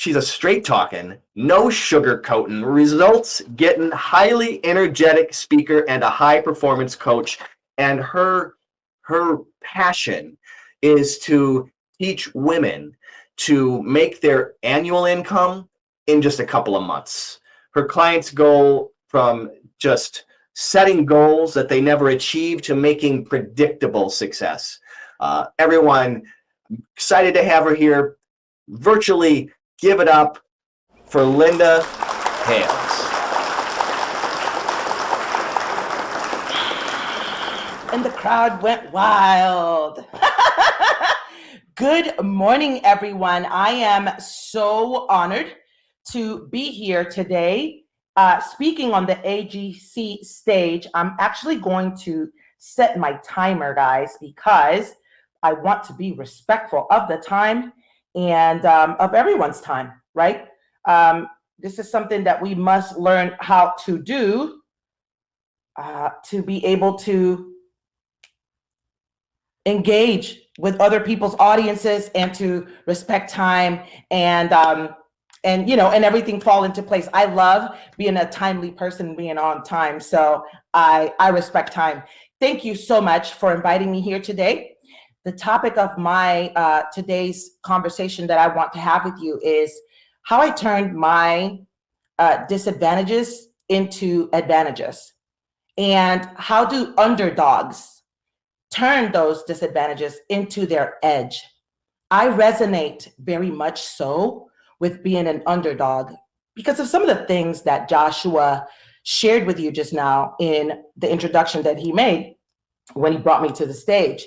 She's a straight talking, no sugarcoating, results getting, highly energetic speaker and a high performance coach. And her passion is to teach women to make their annual income in just a couple of months. Her clients go from just setting goals that they never achieved to making predictable success. Everyone, excited to have her here. Virtually give it up for Linda Hayles. And the crowd went wild. Good morning, everyone. I am so honored to be here today, speaking on the AGC stage. I'm actually going to set my timer, guys, because I want to be respectful of the time and of everyone's time, right? This is something that we must learn how to do to be able to engage with other people's audiences and to respect time and everything fall into place. I love being a timely person, being on time. So I respect time. Thank you so much for inviting me here today. The topic of my today's conversation that I want to have with you is how I turned my disadvantages into advantages, and how do underdogs turn those disadvantages into their edge. I resonate very much so with being an underdog because of some of the things that Joshua shared with you just now in the introduction that he made when he brought me to the stage.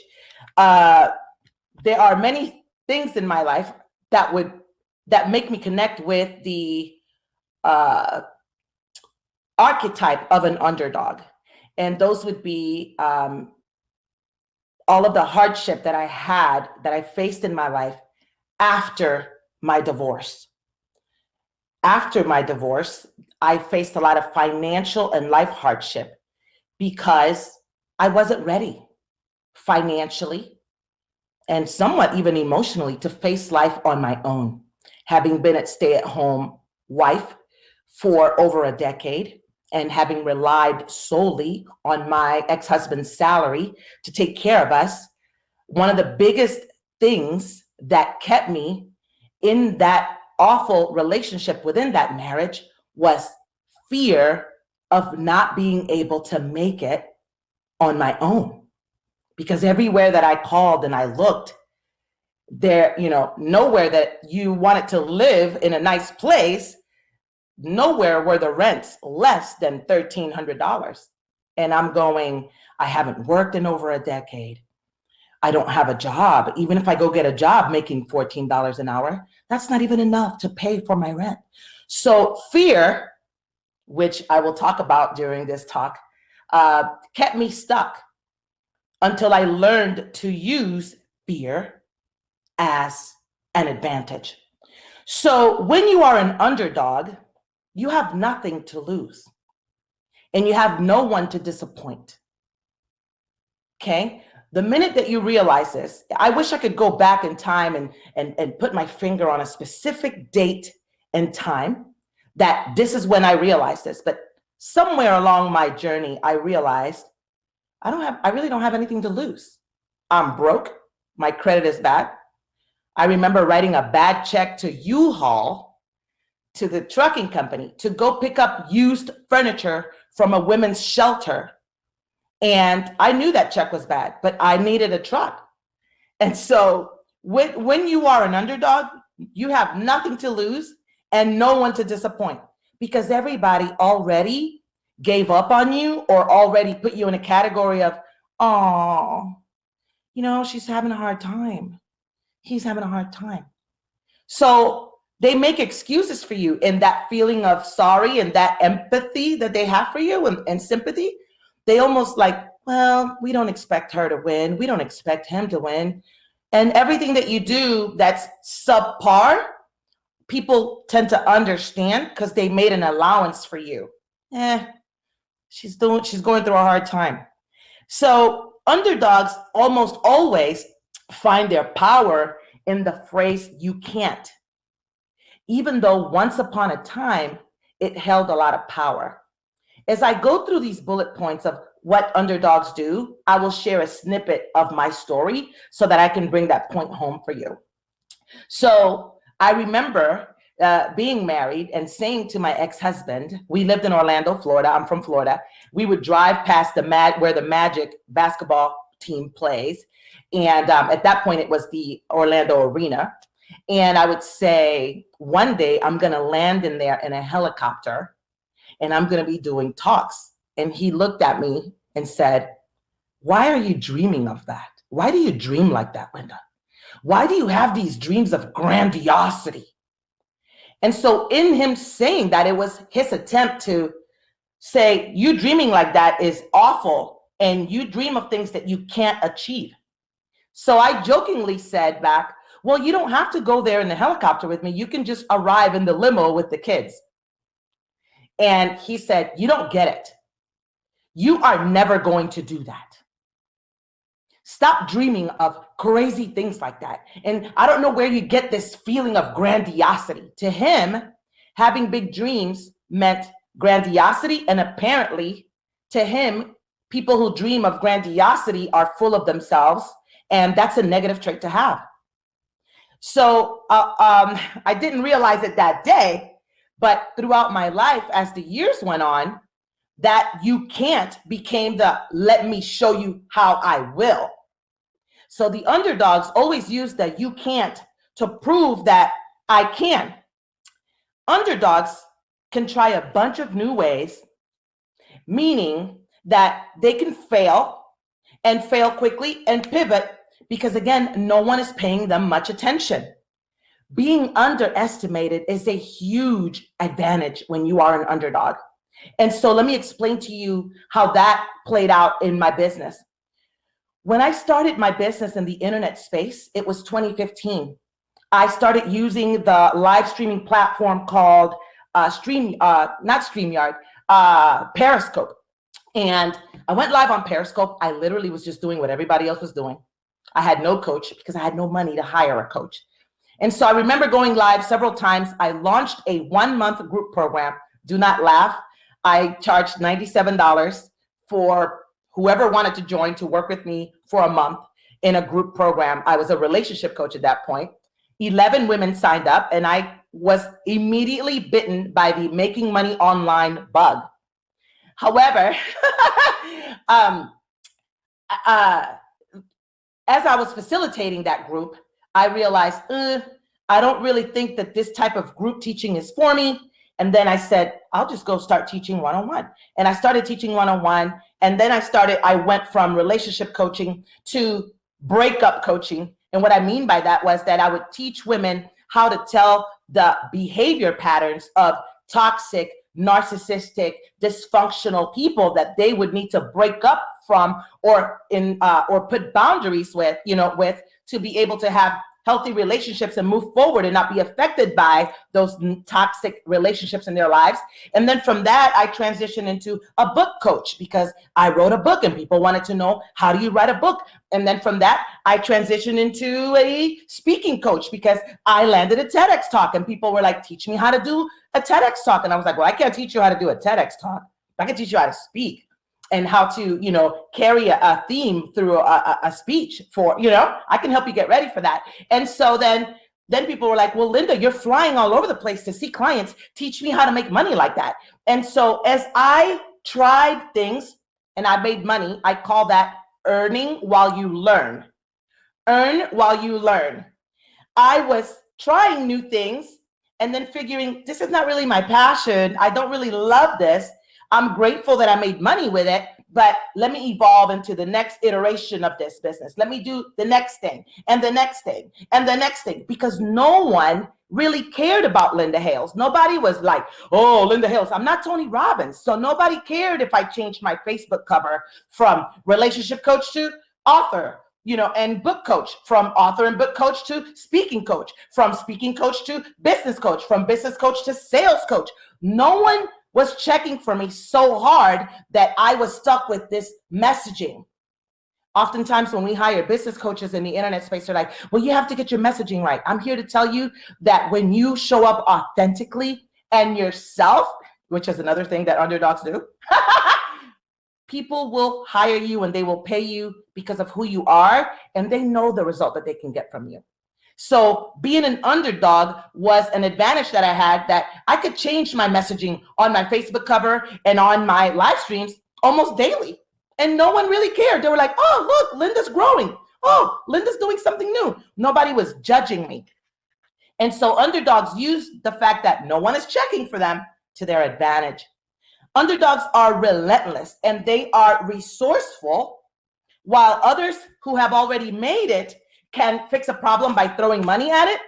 There are many things in my life that make me connect with the archetype of an underdog. And those would be all of the hardship that I faced in my life after my divorce. After my divorce, I faced a lot of financial and life hardship because I wasn't ready financially and somewhat even emotionally to face life on my own, having been a stay-at-home wife for over a decade and having relied solely on my ex-husband's salary to take care of us. One of the biggest things that kept me in that awful relationship within that marriage was fear of not being able to make it on my own. Because everywhere that I called and I looked, there, nowhere that you wanted to live in a nice place, nowhere were the rents less than $1,300. And I'm going, I haven't worked in over a decade. I don't have a job. Even if I go get a job making $14 an hour, that's not even enough to pay for my rent. So fear, which I will talk about during this talk, kept me stuck until I learned to use fear as an advantage. So when you are an underdog, you have nothing to lose and you have no one to disappoint. Okay? The minute that you realize this, I wish I could go back in time and put my finger on a specific date and time that this is when I realized this. But somewhere along my journey, I realized I really don't have anything to lose. I'm broke. My credit is bad. I remember writing a bad check to U-Haul, to the trucking company, to go pick up used furniture from a women's shelter. And I knew that check was bad, but I needed a truck. And so when you are an underdog, you have nothing to lose and no one to disappoint, because everybody already gave up on you or already put you in a category of, oh, she's having a hard time. He's having a hard time. So they make excuses for you, and that feeling of sorry and that empathy that they have for you and sympathy, they almost like, well, we don't expect her to win. We don't expect him to win. And everything that you do that's subpar, people tend to understand because they made an allowance for you. She's going through a hard time. So underdogs almost always find their power in the phrase, you can't. even though once upon a time, it held a lot of power. As I go through these bullet points of what underdogs do, I will share a snippet of my story so that I can bring that point home for you. So I remember being married and saying to my ex-husband, we lived in Orlando, Florida. I'm from Florida. We would drive past where the Magic basketball team plays. And at that point, it was the Orlando Arena. And I would say, one day I'm going to land in there in a helicopter and I'm going to be doing talks. And he looked at me and said, why are you dreaming of that? Why do you dream like that, Linda? Why do you have these dreams of grandiosity? And so in him saying that, it was his attempt to say, you dreaming like that is awful, and you dream of things that you can't achieve. So I jokingly said back, well, you don't have to go there in the helicopter with me. You can just arrive in the limo with the kids. And he said, you don't get it. You are never going to do that. Stop dreaming of crazy things like that. And I don't know where you get this feeling of grandiosity. To him, having big dreams meant grandiosity. And apparently, to him, people who dream of grandiosity are full of themselves. And that's a negative trait to have. So I didn't realize it that day. But throughout my life, as the years went on, that you can't became the let me show you how I will. So the underdogs always use the you can't to prove that I can. Underdogs can try a bunch of new ways, meaning that they can fail and fail quickly and pivot because, again, no one is paying them much attention. Being underestimated is a huge advantage when you are an underdog. And so let me explain to you how that played out in my business. When I started my business in the internet space, it was 2015. I started using the live streaming platform called Periscope. And I went live on Periscope. I literally was just doing what everybody else was doing. I had no coach because I had no money to hire a coach. And so I remember going live several times. I launched a 1-month group program. Do not laugh. I charged $97 for whoever wanted to join to work with me for a month in a group program. I was a relationship coach at that point. 11 women signed up, and I was immediately bitten by the making money online bug. However, as I was facilitating that group, I realized, I don't really think that this type of group teaching is for me. And then I said, I'll just go start teaching one-on-one. And I started teaching one-on-one. And then I went from relationship coaching to breakup coaching. And what I mean by that was that I would teach women how to tell the behavior patterns of toxic, narcissistic, dysfunctional people that they would need to break up from or put boundaries with, to be able to have healthy relationships and move forward and not be affected by those toxic relationships in their lives. And then from that, I transitioned into a book coach because I wrote a book and people wanted to know, how do you write a book? And then from that, I transitioned into a speaking coach because I landed a TEDx Talk and people were like, teach me how to do a TEDx Talk. And I was like, well, I can't teach you how to do a TEDx Talk. I can teach you how to speak and how to, carry a theme through a speech for, I can help you get ready for that. And so then people were like, well, Linda, you're flying all over the place to see clients. Teach me how to make money like that. And so as I tried things and I made money, I call that earning while you learn. Earn while you learn. I was trying new things and then figuring this is not really my passion. I don't really love this. I'm grateful that I made money with it, but let me evolve into the next iteration of this business. Let me do the next thing and the next thing and the next thing, because no one really cared about Linda Hayles. Nobody was like, oh, Linda Hayles. I'm not Tony Robbins. So nobody cared if I changed my Facebook cover from relationship coach to author, and book coach, from author and book coach to speaking coach, from speaking coach to business coach, from business coach to sales coach. No one was checking for me so hard that I was stuck with this messaging Oftentimes when we hire business coaches in the internet space, they're like, well, you have to get your messaging right. I'm here to tell you that when you show up authentically and yourself, which is another thing that underdogs do, people will hire you and they will pay you because of who you are, and they know the result that they can get from you. So being an underdog was an advantage that I had, that I could change my messaging on my Facebook cover and on my live streams almost daily. And no one really cared. They were like, oh, look, Linda's growing. Oh, Linda's doing something new. Nobody was judging me. And so underdogs use the fact that no one is checking for them to their advantage. Underdogs are relentless and they are resourceful, while others who have already made it can fix a problem by throwing money at it.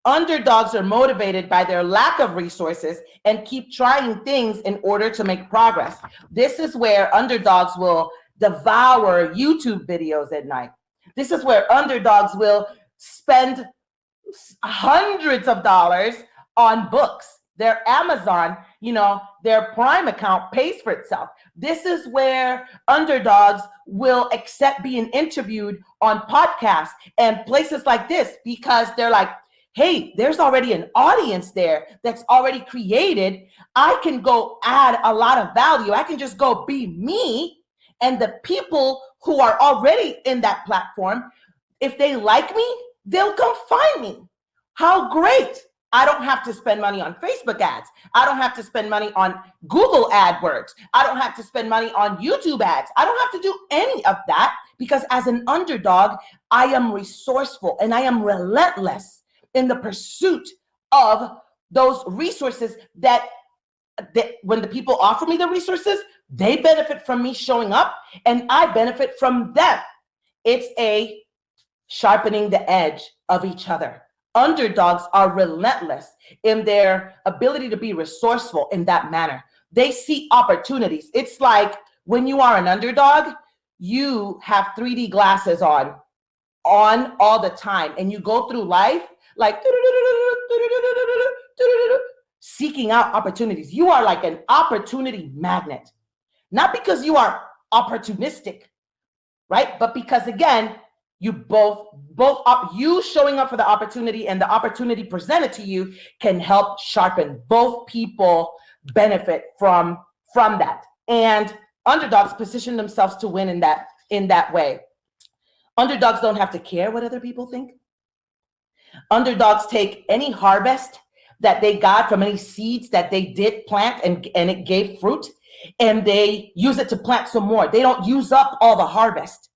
Underdogs are motivated by their lack of resources and keep trying things in order to make progress. This is where underdogs will devour YouTube videos at night. This is where underdogs will spend hundreds of dollars on books. Their Amazon, their Prime account pays for itself. This is where underdogs will accept being interviewed on podcasts and places like this, because they're like, hey, there's already an audience there that's already created. I can go add a lot of value. I can just go be me. And the people who are already in that platform, if they like me, they'll come find me. How great. I don't have to spend money on Facebook ads. I don't have to spend money on Google AdWords. I don't have to spend money on YouTube ads. I don't have to do any of that, because as an underdog, I am resourceful and I am relentless in the pursuit of those resources that when the people offer me the resources, they benefit from me showing up and I benefit from them. It's a sharpening the edge of each other. Underdogs are relentless in their ability to be resourceful in that manner. They see opportunities. It's like when you are an underdog, you have 3D glasses on all the time, and you go through life like seeking out opportunities. You are like an opportunity magnet, not because you are opportunistic, right? But because, again, you you showing up for the opportunity and the opportunity presented to you can help sharpen. Both people benefit from that. And underdogs position themselves to win in that way. Underdogs don't have to care what other people think. Underdogs take any harvest that they got from any seeds that they did plant and it gave fruit, and they use it to plant some more. They don't use up all the harvest.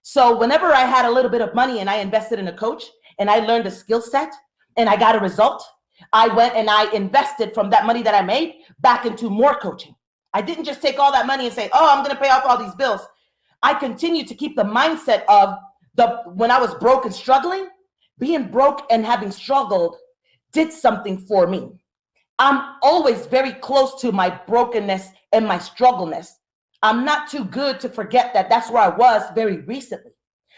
So whenever I had a little bit of money and I invested in a coach and I learned a skill set and I got a result, I went and I invested from that money that I made back into more coaching. I didn't just take all that money and say, oh, I'm going to pay off all these bills. I continued to keep the mindset of when I was broke and struggling, being broke and having struggled did something for me. I'm always very close to my brokenness and my struggleness. I'm not too good to forget that that's where I was very recently.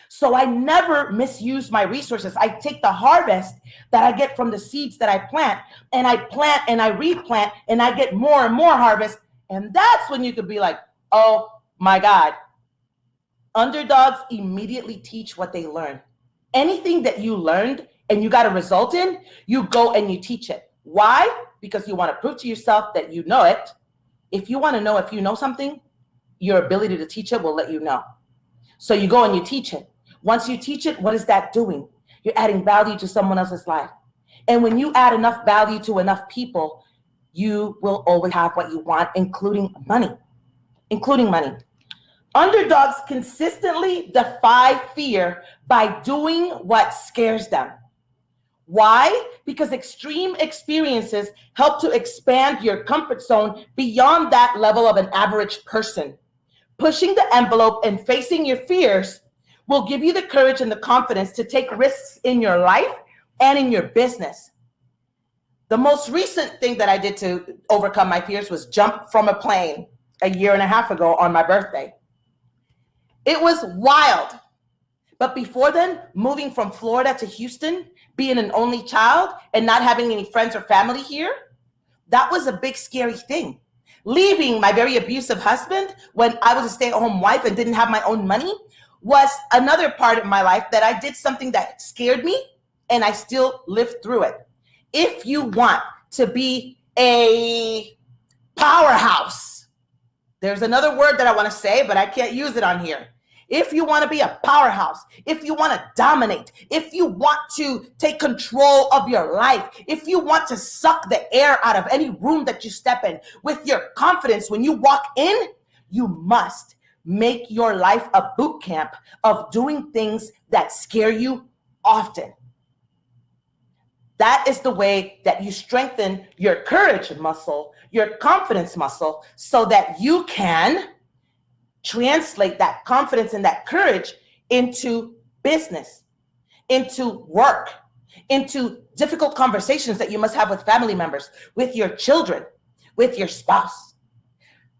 So I never misuse my resources. I take the harvest that I get from the seeds that I plant and I replant and I get more and more harvest. And that's when you could be like, oh my God. Underdogs immediately teach what they learn. Anything that you learned and you got a result in, you go and you teach it. Why? Because you want to prove to yourself that you know it. If you want to know if you know something, your ability to teach it will let you know. So you go and you teach it. Once you teach it, what is that doing? You're adding value to someone else's life. And when you add enough value to enough people, you will always have what you want, including money. Underdogs consistently defy fear by doing what scares them. Why? Because extreme experiences help to expand your comfort zone beyond that level of an average person. Pushing the envelope and facing your fears will give you the courage and the confidence to take risks in your life and in your business. The most recent thing that I did to overcome my fears was jump from a plane a year and a half ago on my birthday. It was wild. But before then, moving from Florida to Houston, being an only child and not having any friends or family here, that was a big, scary thing. Leaving my very abusive husband when I was a stay-at-home wife and didn't have my own money was another part of my life that I did something that scared me and I still lived through it. If you want to be a powerhouse, there's another word that I want to say, but I can't use it on here. If you want to be a powerhouse, if you want to dominate, if you want to take control of your life, if you want to suck the air out of any room that you step in with your confidence when you walk in, you must make your life a boot camp of doing things that scare you often. That is the way that you strengthen your courage muscle, your confidence muscle, so that you can translate that confidence and that courage into business, into work, into difficult conversations that you must have with family members, with your children, with your spouse.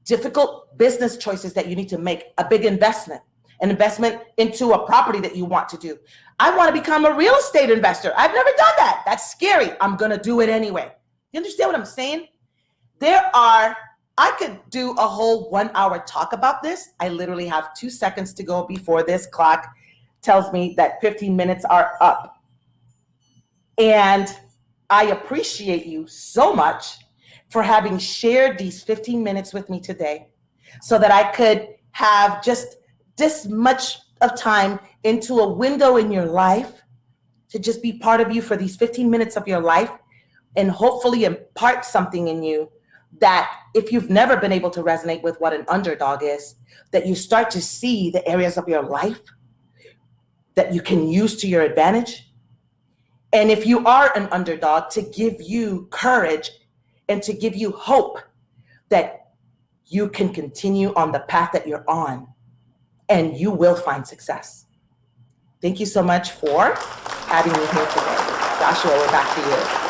Difficult business choices that you need to make, a big investment, an investment into a property that you want to do. I want to become a real estate investor. I've never done that. That's scary. I'm going to do it anyway. You understand what I'm saying? I could do a whole 1 hour talk about this. I literally have 2 seconds to go before this clock tells me that 15 minutes are up. And I appreciate you so much for having shared these 15 minutes with me today so that I could have just this much of time into a window in your life to just be part of you for these 15 minutes of your life and hopefully impart something in you that if you've never been able to resonate with what an underdog is, that you start to see the areas of your life that you can use to your advantage. And if you are an underdog, to give you courage and to give you hope that you can continue on the path that you're on and you will find success. Thank you so much for having me here today. Joshua, we're back to you.